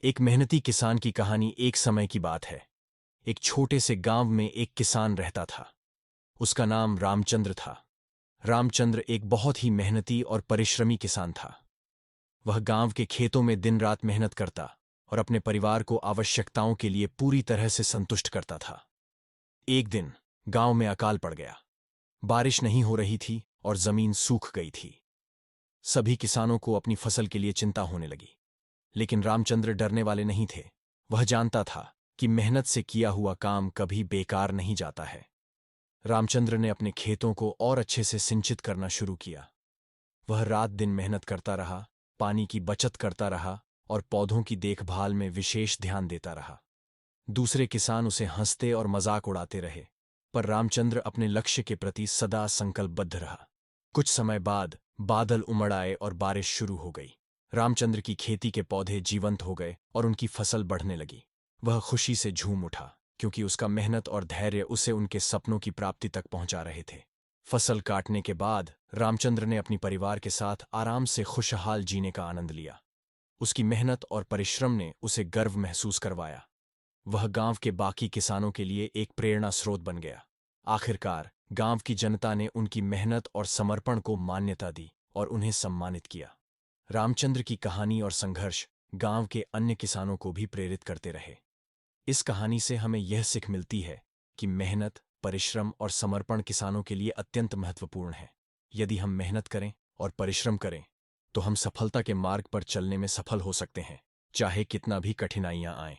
एक मेहनती किसान की कहानी। एक समय की बात है। एक छोटे से गांव में एक किसान रहता था। उसका नाम रामचंद्र था। रामचंद्र एक बहुत ही मेहनती और परिश्रमी किसान था। वह गांव के खेतों में दिन रात मेहनत करता और अपने परिवार को आवश्यकताओं के लिए पूरी तरह से संतुष्ट करता था। एक दिन गांव में अकाल पड़ गया। बारिश नहीं हो रही थी और जमीन सूख गई थी। सभी किसानों को अपनी फसल के लिए चिंता होने लगी। लेकिन रामचंद्र डरने वाले नहीं थे। वह जानता था कि मेहनत से किया हुआ काम कभी बेकार नहीं जाता है। रामचंद्र ने अपने खेतों को और अच्छे से सिंचित करना शुरू किया। वह रात दिन मेहनत करता रहा, पानी की बचत करता रहा और पौधों की देखभाल में विशेष ध्यान देता रहा। दूसरे किसान उसे हंसते और मजाक उड़ाते रहे, पर रामचंद्र अपने लक्ष्य के प्रति सदा संकल्पबद्ध रहा। कुछ समय बाद बादल उमड़ आए और बारिश शुरू हो गई। रामचंद्र की खेती के पौधे जीवंत हो गए और उनकी फसल बढ़ने लगी। वह खुशी से झूम उठा, क्योंकि उसका मेहनत और धैर्य उसे उनके सपनों की प्राप्ति तक पहुंचा रहे थे। फसल काटने के बाद रामचंद्र ने अपनी परिवार के साथ आराम से खुशहाल जीने का आनंद लिया। उसकी मेहनत और परिश्रम ने उसे गर्व महसूस करवाया। वह गांव के बाकी किसानों के लिए एक प्रेरणा स्रोत बन गया। आखिरकार गांव की जनता ने उनकी मेहनत और समर्पण को मान्यता दी और उन्हें सम्मानित किया। रामचंद्र की कहानी और संघर्ष गांव के अन्य किसानों को भी प्रेरित करते रहे। इस कहानी से हमें यह सीख मिलती है कि मेहनत, परिश्रम और समर्पण किसानों के लिए अत्यंत महत्वपूर्ण है। यदि हम मेहनत करें और परिश्रम करें, तो हम सफलता के मार्ग पर चलने में सफल हो सकते हैं, चाहे कितना भी कठिनाइयां आएं।